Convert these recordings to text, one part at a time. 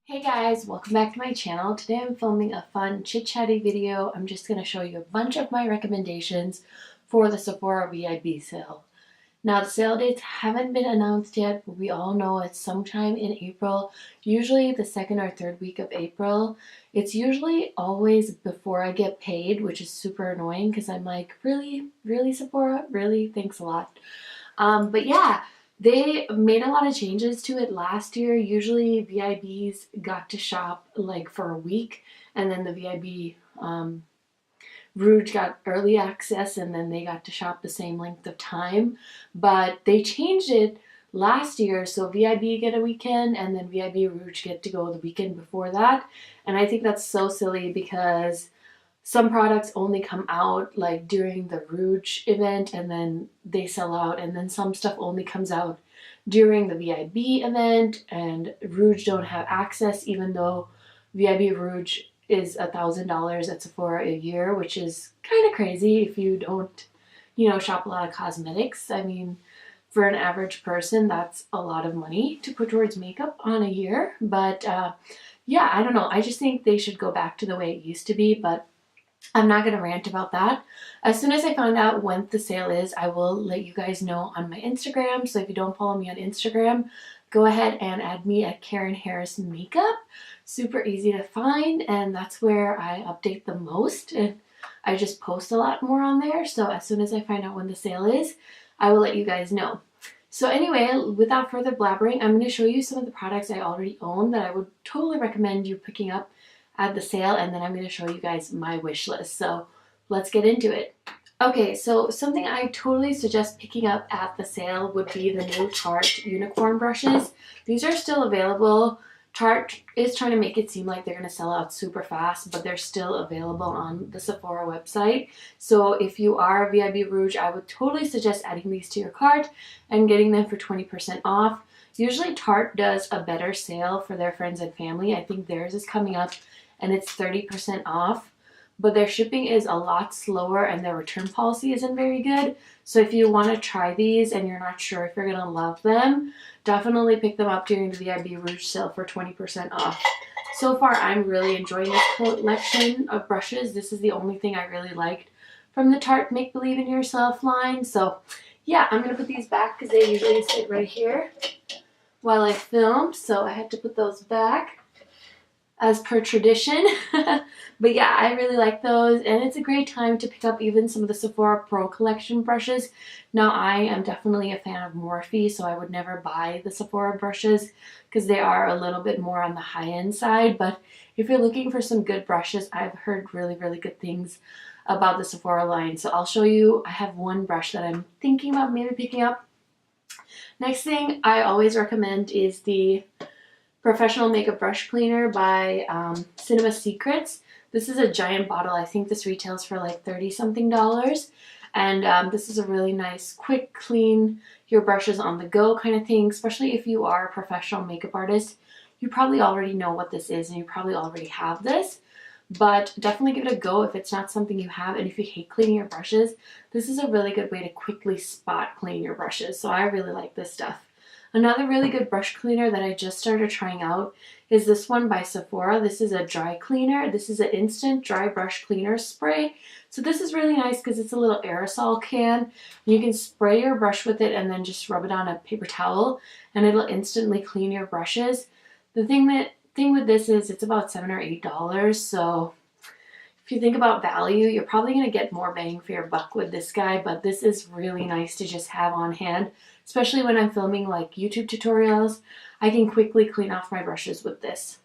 Hey guys, welcome back to my channel. Today I'm filming a fun chit-chatty video. I'm just going to show you a bunch of my recommendations for the Sephora VIB sale. Now the sale dates haven't been announced yet, but we all know it's sometime in April, usually the second or third week of April. It's usually always before I get paid, which is super annoying because I'm like, really? Really Sephora? Really? Thanks a lot. But yeah. They made a lot of changes to it last year. Usually VIBs got to shop like for a week, and then the VIB Rouge got early access, and then they got to shop the same length of time. But they changed it last year, so VIB get a weekend, and then VIB Rouge get to go the weekend before that. And I think that's so silly because some products only come out like during the Rouge event and then they sell out, and then some stuff only comes out during the VIB event, and Rouge don't have access even though VIB Rouge is $1,000 at Sephora a year, which is kind of crazy if you don't, shop a lot of cosmetics. I mean, for an average person, that's a lot of money to put towards makeup on a year. But yeah, I don't know. I just think they should go back to the way it used to be, but I'm not going to rant about that. As soon as I find out when the sale is, I will let you guys know on my Instagram. So if you don't follow me on Instagram, go ahead and add me at Karen Harris Makeup. Super easy to find, and that's where I update the most. And I just post a lot more on there. So as soon as I find out when the sale is, I will let you guys know. So anyway, without further blabbering, I'm going to show you some of the products I already own that I would totally recommend you picking up at the sale, and then I'm going to show you guys my wish list. So let's get into it. Okay, so something I totally suggest picking up at the sale would be the new Tarte unicorn brushes. These are still available. Tarte is trying to make it seem like they're going to sell out super fast, but they're still available on the Sephora website. So if you are a VIB Rouge, I would totally suggest adding these to your cart and getting them for 20% off. Usually Tarte does a better sale for their friends and family. I think theirs is coming up and it's 30% off, but their shipping is a lot slower and their return policy isn't very good. So if you want to try these and you're not sure if you're going to love them, definitely pick them up during the VIB Rouge sale for 20% off. So far, I'm really enjoying this collection of brushes. This is the only thing I really liked from the Tarte Make Believe in Yourself line. So yeah, I'm going to put these back because they usually sit right here while I film. So I had to put those back as per tradition. But yeah, I really like those, and it's a great time to pick up even some of the Sephora Pro collection brushes. Now I am definitely a fan of Morphe, so I would never buy the Sephora brushes because they are a little bit more on the high-end side. But if you're looking for some good brushes, I've heard really, really good things about the Sephora line. So I'll show you. I have one brush that I'm thinking about maybe picking up. Next thing I always recommend is the Professional Makeup Brush Cleaner by Cinema Secrets. This is a giant bottle. I think this retails for like $30-something. And this is a really nice, quick, clean your brushes on the go kind of thing, especially if you are a professional makeup artist. You probably already know what this is and you probably already have this, but definitely give it a go if it's not something you have. And if you hate cleaning your brushes, this is a really good way to quickly spot clean your brushes. So I really like this stuff. Another really good brush cleaner that I just started trying out is this one by Sephora. This is a dry cleaner. This is an instant dry brush cleaner spray. So this is really nice because it's a little aerosol can. You can spray your brush with it and then just rub it on a paper towel and it'll instantly clean your brushes. The thing with this is it's about $7 or $8. So if you think about value, you're probably going to get more bang for your buck with this guy, but this is really nice to just have on hand, especially when I'm filming like YouTube tutorials. I can quickly clean off my brushes with this.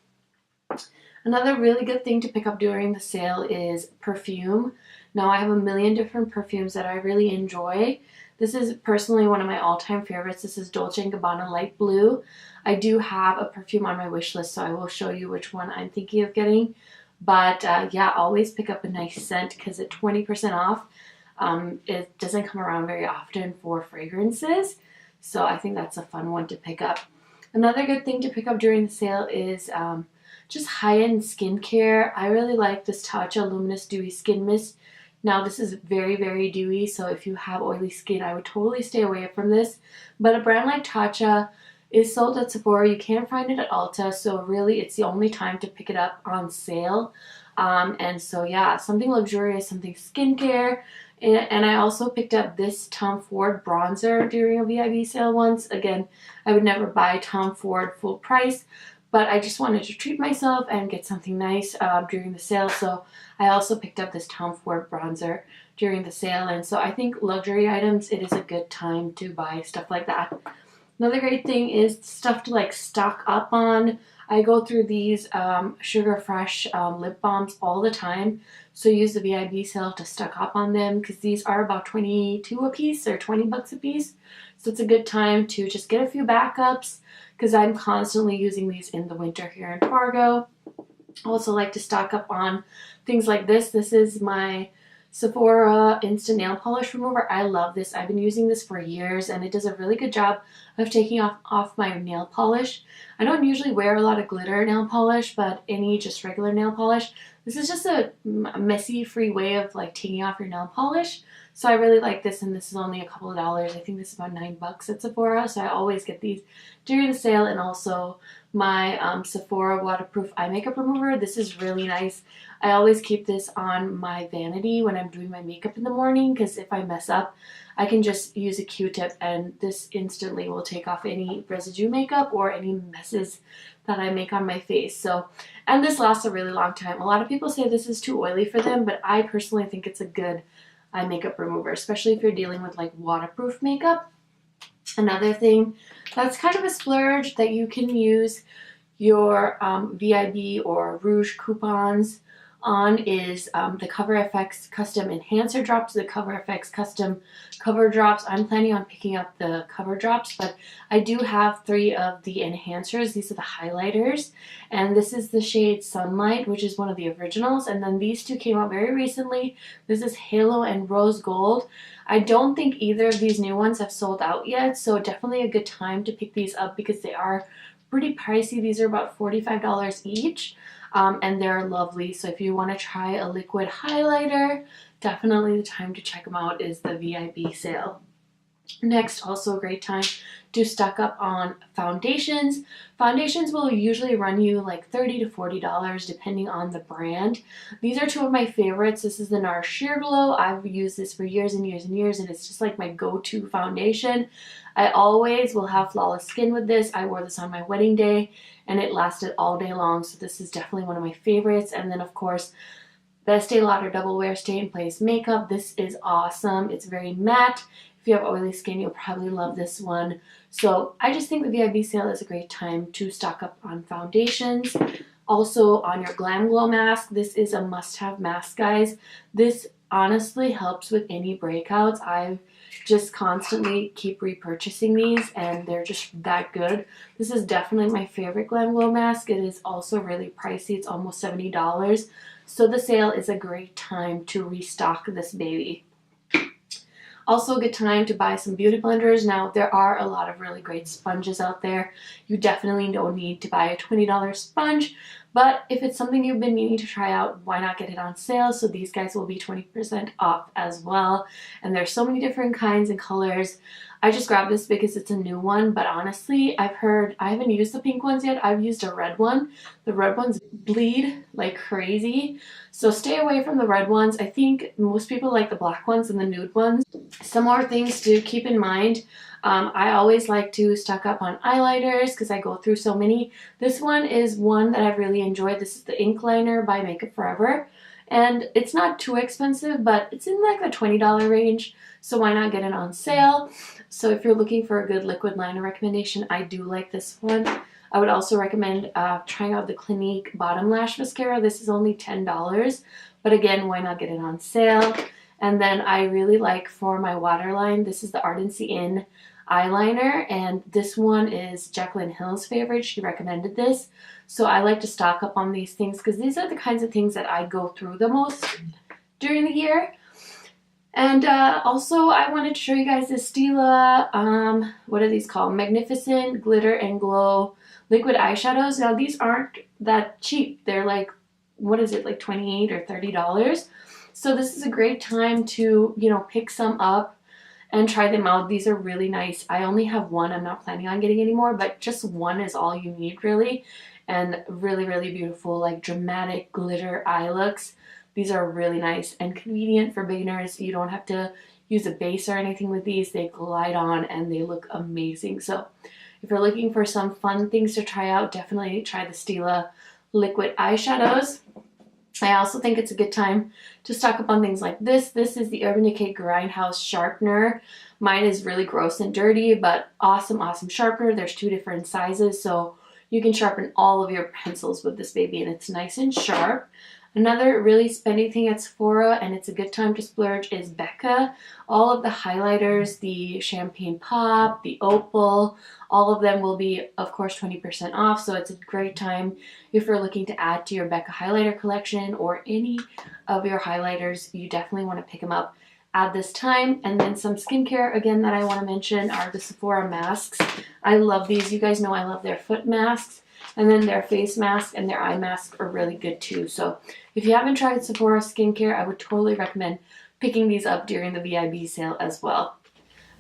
Another really good thing to pick up during the sale is perfume. Now I have a million different perfumes that I really enjoy. This is personally one of my all-time favorites. This is Dolce & Gabbana Light Blue. I do have a perfume on my wish list, so I will show you which one I'm thinking of getting. But yeah, always pick up a nice scent because at 20% off, it doesn't come around very often for fragrances. So I think that's a fun one to pick up. Another good thing to pick up during the sale is just high-end skincare. I really like this Tatcha Luminous Dewy Skin Mist. Now this is very, very dewy, so if you have oily skin, I would totally stay away from this. But a brand like Tatcha is sold at Sephora. You can't find it at Ulta, so really it's the only time to pick it up on sale. And so yeah, something luxurious, something skincare. And I also picked up this Tom Ford bronzer during a VIB sale once. Again, I would never buy Tom Ford full price, but I just wanted to treat myself and get something nice during the sale. So I also picked up this Tom Ford bronzer during the sale. And so I think luxury items, it is a good time to buy stuff like that. Another great thing is stuff to like stock up on. I go through these Sugar Fresh lip balms all the time. So use the VIB sale to stock up on them because these are about 22 a piece or 20 bucks a piece. So it's a good time to just get a few backups because I'm constantly using these in the winter here in Fargo. I also like to stock up on things like this. This is my Sephora Instant Nail Polish Remover. I love this. I've been using this for years and it does a really good job of taking off my nail polish. I don't usually wear a lot of glitter nail polish, but any just regular nail polish. This is just a messy free way of like taking off your nail polish. So I really like this, and this is only a couple of dollars. I think this is about $9 at Sephora. So I always get these during the sale. And also my Sephora waterproof eye makeup remover. This is really nice. I always keep this on my vanity when I'm doing my makeup in the morning because if I mess up, I can just use a Q-tip and this instantly will take off any residue makeup or any messes that I make on my face. So, and this lasts a really long time. A lot of people say this is too oily for them, but I personally think it's a good eye makeup remover, especially if you're dealing with like waterproof makeup. Another thing that's kind of a splurge that you can use your VIB or Rouge coupons on is the Cover FX Custom Enhancer Drops, the Cover FX Custom Cover Drops. I'm planning on picking up the Cover Drops, but I do have 3 of the enhancers. These are the highlighters, and this is the shade Sunlight, which is one of the originals, and then these 2 came out very recently. This is Halo and Rose Gold. I don't think either of these new ones have sold out yet, so definitely a good time to pick these up because they are pretty pricey. These are about $45 each. And they're lovely. So if you want to try a liquid highlighter, definitely the time to check them out is the VIB sale. Next, also a great time to stock up on foundations. Foundations will usually run you like $30 to $40 depending on the brand. These are 2 of my favorites. This is the NARS Sheer Glow. I've used this for years and years and years, and it's just like my go-to foundation. I always will have flawless skin with this. I wore this on my wedding day and it lasted all day long, so this is definitely one of my favorites. And then of course, Estee Lauder Double Wear Stay in Place Makeup. This is awesome. It's very matte. If you have oily skin, you'll probably love this one. So I just think the VIB sale is a great time to stock up on foundations. Also on your Glam Glow mask, this is a must-have mask, guys. This honestly helps with any breakouts. I just constantly keep repurchasing these and they're just that good. This is definitely my favorite Glam Glow mask. It is also really pricey. It's almost $70. So the sale is a great time to restock this baby. Also a good time to buy some beauty blenders. Now there are a lot of really great sponges out there. You definitely don't need to buy a $20 sponge, but if it's something you've been meaning to try out, why not get it on sale? So these guys will be 20% off as well. And there's so many different kinds and colors. I just grabbed this because it's a new one, but honestly, I haven't used the pink ones yet. I've used a red one. The red ones bleed like crazy, so stay away from the red ones. I think most people like the black ones and the nude ones. Some more things to keep in mind. I always like to stock up on eyeliners because I go through so many. This one is one that I've really enjoyed. This is the Ink Liner by Makeup Forever. And it's not too expensive, but it's in like the $20 range, so why not get it on sale? So if you're looking for a good liquid liner recommendation, I do like this one. I would also recommend trying out the Clinique Bottom Lash Mascara. This is only $10, but again, why not get it on sale? And then I really like for my waterline, this is the Ardency In eyeliner, and this one is Jaclyn Hill's favorite. She recommended this, so I like to stock up on these things because these are the kinds of things that I go through the most during the year. And also I wanted to show you guys this Stila, what are these called? Magnificent Glitter and Glow liquid eyeshadows. Now these aren't that cheap. They're like, what is it, like $28 or $30. So this is a great time to, you know, pick some up and try them out. These are really nice. I only have one. I'm not planning on getting any more, but just one is all you need really. And really, really beautiful, like dramatic glitter eye looks. These are really nice and convenient for beginners. You don't have to use a base or anything with these. They glide on and they look amazing. So if you're looking for some fun things to try out, definitely try the Stila liquid eyeshadows. I also think it's a good time to stock up on things like this. This is the Urban Decay Grindhouse Sharpener. Mine is really gross and dirty, but awesome, awesome sharpener. There's 2 different sizes, so you can sharpen all of your pencils with this baby, and it's nice and sharp. Another really spendy thing at Sephora, and it's a good time to splurge, is Becca. All of the highlighters, the Champagne Pop, the Opal, all of them will be, of course, 20% off. So it's a great time if you're looking to add to your Becca highlighter collection or any of your highlighters. You definitely want to pick them up at this time. And then some skincare, again, that I want to mention are the Sephora masks. I love these. You guys know I love their foot masks. And then their face mask and their eye mask are really good too. So if you haven't tried Sephora skincare, I would totally recommend picking these up during the VIB sale as well.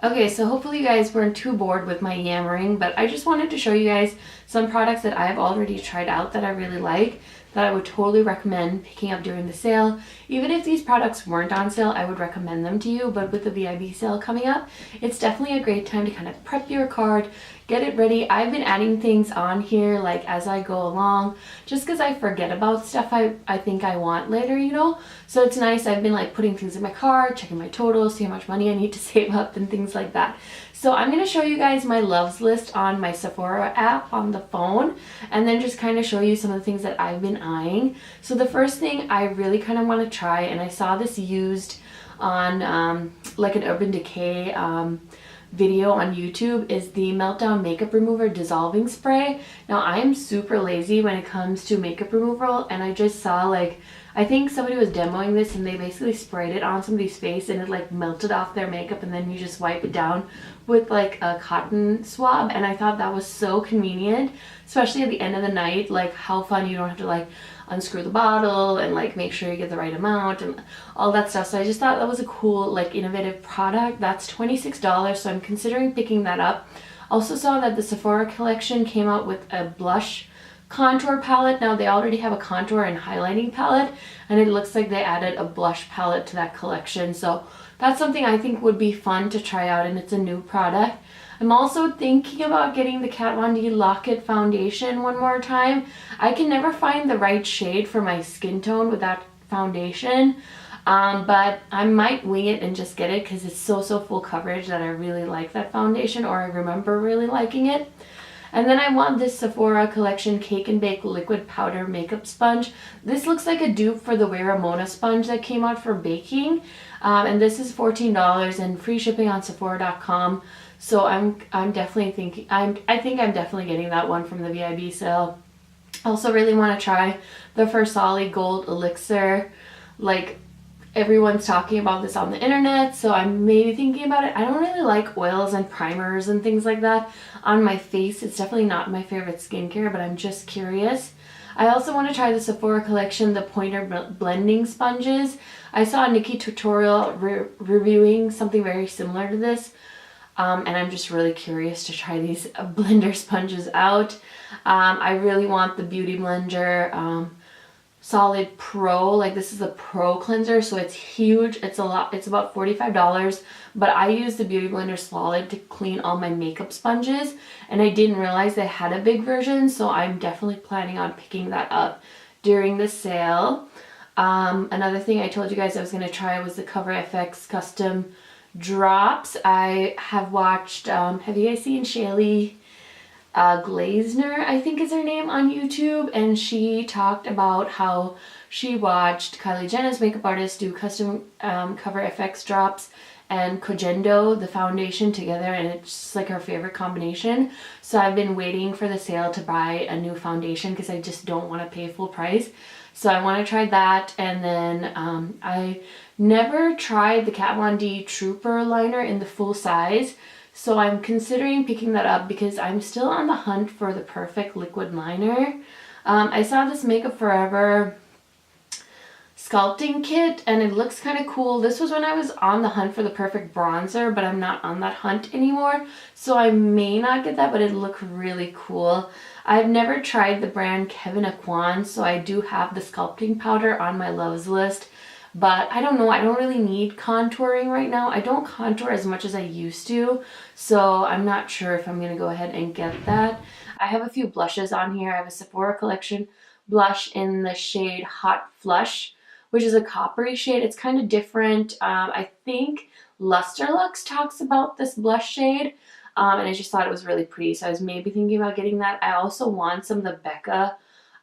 Okay, so hopefully you guys weren't too bored with my yammering, but I just wanted to show you guys some products that I've already tried out that I really like, that I would totally recommend picking up during the sale. Even if these products weren't on sale, I would recommend them to you, but with the VIB sale coming up, it's definitely a great time to kind of prep your cart, get it ready. I've been adding things on here like as I go along, just because I forget about stuff I think I want later, you know? So it's nice. I've been like putting things in my cart, checking my totals, see how much money I need to save up and things like that. So I'm going to show you guys my loves list on my Sephora app on the phone, and then just kind of show you some of the things that I've been eyeing. So the first thing I really kind of want to try, and I saw this used on like an Urban Decay video on YouTube, is the Meltdown Makeup Remover Dissolving Spray. Now I am super lazy when it comes to makeup removal, and I just saw like, I think somebody was demoing this and they basically sprayed it on somebody's face and it like melted off their makeup, and then you just wipe it down with like a cotton swab, and I thought that was so convenient, especially at the end of the night. Like how fun, you don't have to like unscrew the bottle and like make sure you get the right amount and all that stuff. So I just thought that was a cool, like, innovative product. That's $26, so I'm considering picking that up. Also saw that the Sephora collection came out with a blush contour palette. Now they already have a contour and highlighting palette, and it looks like they added a blush palette to that collection. So that's something I think would be fun to try out, and it's a new product. I'm also thinking about getting the Kat Von D Lock-It foundation one more time. I can never find the right shade for my skin tone with that foundation, but I might wing it and just get it because it's so full coverage that I really like that foundation, or I remember really liking it. And then I want this Sephora collection Cake and Bake Liquid Powder Makeup Sponge. This looks like a dupe for the Wear Ramona sponge that came out for baking. And this is $14 and free shipping on Sephora.com. So I'm definitely thinking, I think I'm definitely getting that one from the VIB sale. I also really want to try the Versali Gold Elixir. Like, everyone's talking about this on the internet, so I'm maybe thinking about it. I don't really like oils and primers and things like that on my face. It's definitely not my favorite skincare, but I'm just curious. I also want to try the Sephora collection, the Pointer Blending Sponges. I saw a Nikki tutorial reviewing something very similar to this, and I'm just really curious to try these blender sponges out. I really want the Beauty Blender Solid Pro. Like, this is a Pro cleanser, so it's huge. It's a lot. It's about $45, but I use the Beauty Blender Solid to clean all my makeup sponges, and I didn't realize they had a big version, so I'm definitely planning on picking that up during the sale. Another thing I told you guys I was going to try was the Cover FX Custom Drops. I have watched, have you guys seen Shaylee Glazner, I think is her name, on YouTube, and she talked about how she watched Kylie Jenner's makeup artist do custom Cover FX drops and Kojendo, the foundation, together, and it's just like her favorite combination. So I've been waiting for the sale to buy a new foundation because I just don't want to pay full price. So I want to try that, and then I never tried the Kat Von D Trooper liner in the full size. So I'm considering picking that up because I'm still on the hunt for the perfect liquid liner. I saw this Makeup Forever sculpting kit, and it looks kind of cool. This was when I was on the hunt for the perfect bronzer, but I'm not on that hunt anymore, so I may not get that, but it looked really cool. I've never tried the brand Kevin Aquan, so I do have the sculpting powder on my loves list, but I don't know, I don't really need contouring right now. I don't contour as much as I used to, so I'm not sure if I'm going to go ahead and get that. I have a few blushes on here. I have a Sephora collection blush in the shade Hot Flush, which is a coppery shade. It's kind of different. I think Lusterlux talks about this blush shade, and I just thought it was really pretty, so I was maybe thinking about getting that. I also want some of the Becca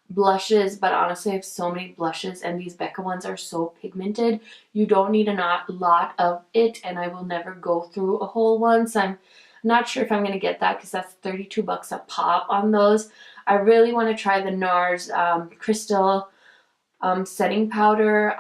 blushes, but honestly I have so many blushes, and these Becca ones are so pigmented. You don't need a lot of it, and I will never go through a whole one, so I'm not sure if I'm going to get that because that's 32 bucks a pop on those. I really want to try the NARS Crystal setting powder.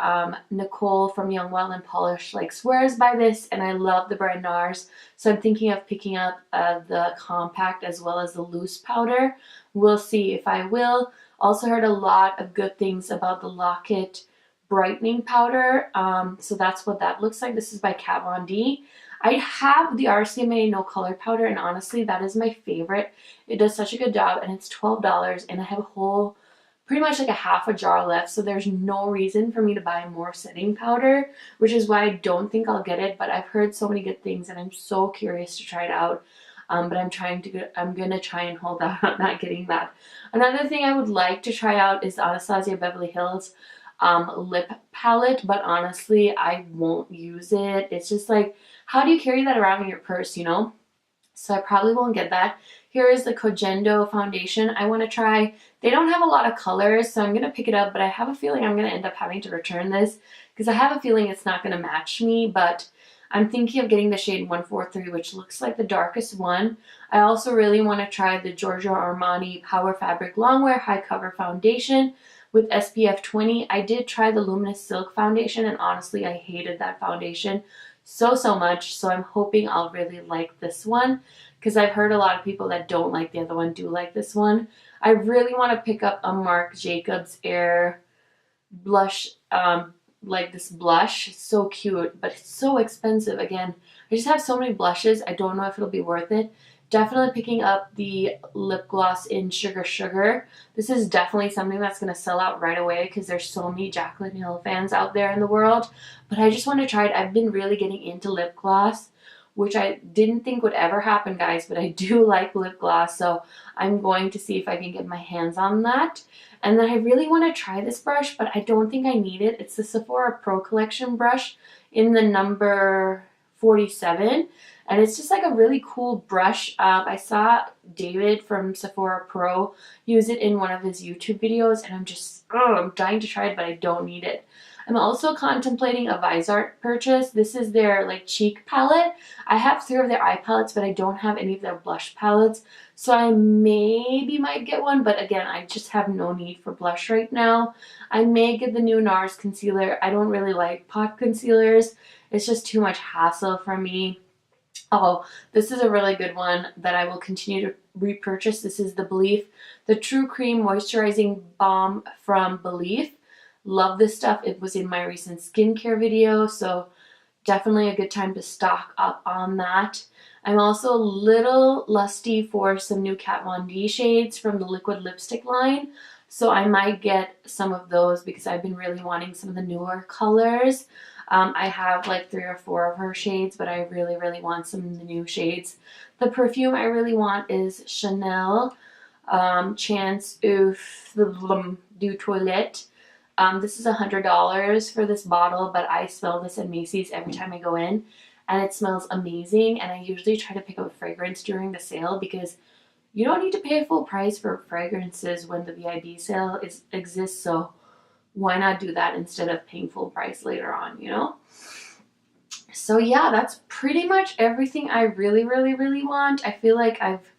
Nicole from Young Wild and Polish like swears by this, and I love the brand NARS, so I'm thinking of picking up the compact as well as the loose powder. We'll see if I will. Also heard a lot of good things about the Lock-It brightening powder, so that's what that looks like. This is by Kat Von D. I have the RCMA no color powder, and honestly that is my favorite. It does such a good job, and it's $12, and I have a whole pretty much like a half a jar left, so there's no reason for me to buy more setting powder, which is why I don't think I'll get it, but I've heard so many good things and I'm so curious to try it out. But I'm gonna try and hold out on not getting that. Another thing I would like to try out is the Anastasia Beverly Hills lip palette, but honestly I won't use it. It's just like, how do you carry that around in your purse, you know? So I probably won't get that. Here is the Kojendo foundation I want to try. They don't have a lot of colors, so I'm going to pick it up, but I have a feeling I'm going to end up having to return this because I have a feeling it's not going to match me, but I'm thinking of getting the shade 143, which looks like the darkest one. I also really want to try the Giorgio Armani Power Fabric Longwear High Cover Foundation with SPF 20. I did try the Luminous Silk foundation, and honestly, I hated that foundation so much, so I'm hoping I'll really like this one because I've heard a lot of people that don't like the other one do like this one. I really want to pick up a Marc Jacobs Air blush, like this blush. It's so cute, but it's so expensive. Again, I just have so many blushes, I don't know if it'll be worth it. Definitely picking up the lip gloss in Sugar Sugar. This is definitely something that's going to sell out right away because there's so many Jaclyn Hill fans out there in the world. But I just want to try it. I've been really getting into lip gloss, which I didn't think would ever happen, guys, but I do like lip gloss, so I'm going to see if I can get my hands on that. And then I really want to try this brush, but I don't think I need it. It's the Sephora Pro Collection brush in the number 47. And it's just like a really cool brush. I saw David from Sephora Pro use it in one of his YouTube videos, and I'm dying to try it, but I don't need it. I'm also contemplating a Vizart purchase. This is their like cheek palette. I have 3 of their eye palettes, but I don't have any of their blush palettes. So I maybe might get one, but again, I just have no need for blush right now. I may get the new NARS concealer. I don't really like pot concealers. It's just too much hassle for me. Oh, this is a really good one that I will continue to repurchase. This is the Belif, the True Cream Moisturizing Balm from Belif. Love this stuff. It was in my recent skincare video, so definitely a good time to stock up on that. I'm also a little lusty for some new Kat Von D shades from the liquid lipstick line, so I might get some of those because I've been really wanting some of the newer colors. I have like 3 or 4 of her shades, but I really want some of the new shades. The perfume I really want is Chanel Chance Eau du Toilette. This is $100 for this bottle, but I smell this at Macy's every time I go in, and it smells amazing. And I usually try to pick up a fragrance during the sale because you don't need to pay full price for fragrances when the VIB sale exists, so why not do that instead of paying full price later on, you know? So yeah, that's pretty much everything I really want. I feel like I've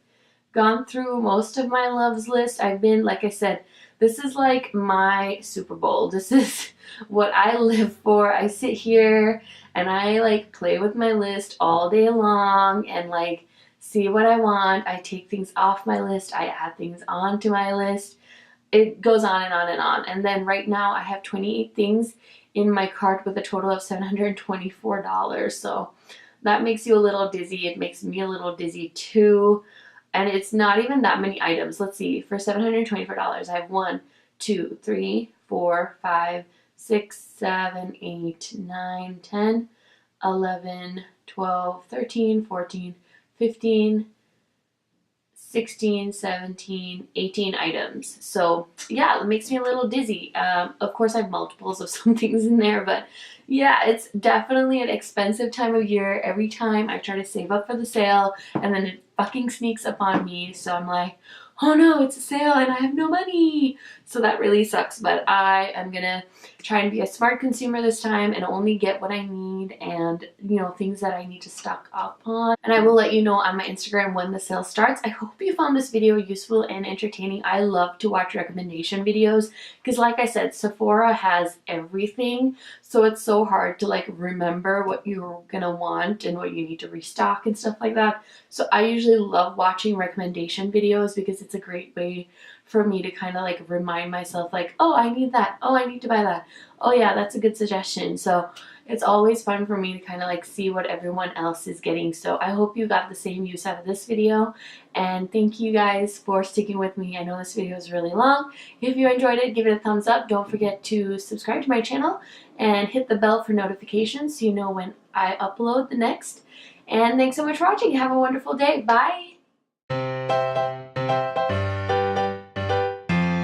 gone through most of my loves list. I've been, like I said, this is like my Super Bowl. This is what I live for. I sit here and I like play with my list all day long and like see what I want. I take things off my list. I add things onto my list. it goes on and on and on. And then right now I have 28 things in my cart with a total of $724. So that makes you a little dizzy. It makes me a little dizzy too. And it's not even that many items. Let's see, for $724, I have 1, 2, 3, 4, 5, 6, 7, 8, 9, 10, 11, 12, 13, 14, 15, 16, 17, 18 items. So yeah, it makes me a little dizzy. Of course I have multiples of some things in there, but yeah, it's definitely an expensive time of year. Every time I try to save up for the sale and then it fucking sneaks up on me. So I'm like, oh no, it's a sale and I have no money. So that really sucks, but I am gonna try and be a smart consumer this time and only get what I need and, you know, things that I need to stock up on. And I will let you know on my Instagram when the sale starts. I hope you found this video useful and entertaining. I love to watch recommendation videos because, like I said, Sephora has everything. So it's so hard to like remember what you're gonna want and what you need to restock and stuff like that. So I usually love watching recommendation videos because it's a great way for me to kind of like remind myself like, oh, I need that. Oh, I need to buy that. Oh yeah, that's a good suggestion. So it's always fun for me to kind of like see what everyone else is getting. So I hope you got the same use out of this video. And thank you guys for sticking with me. I know this video is really long. If you enjoyed it, give it a thumbs up. Don't forget to subscribe to my channel and hit the bell for notifications so you know when I upload the next. And thanks so much for watching. Have a wonderful day. Bye.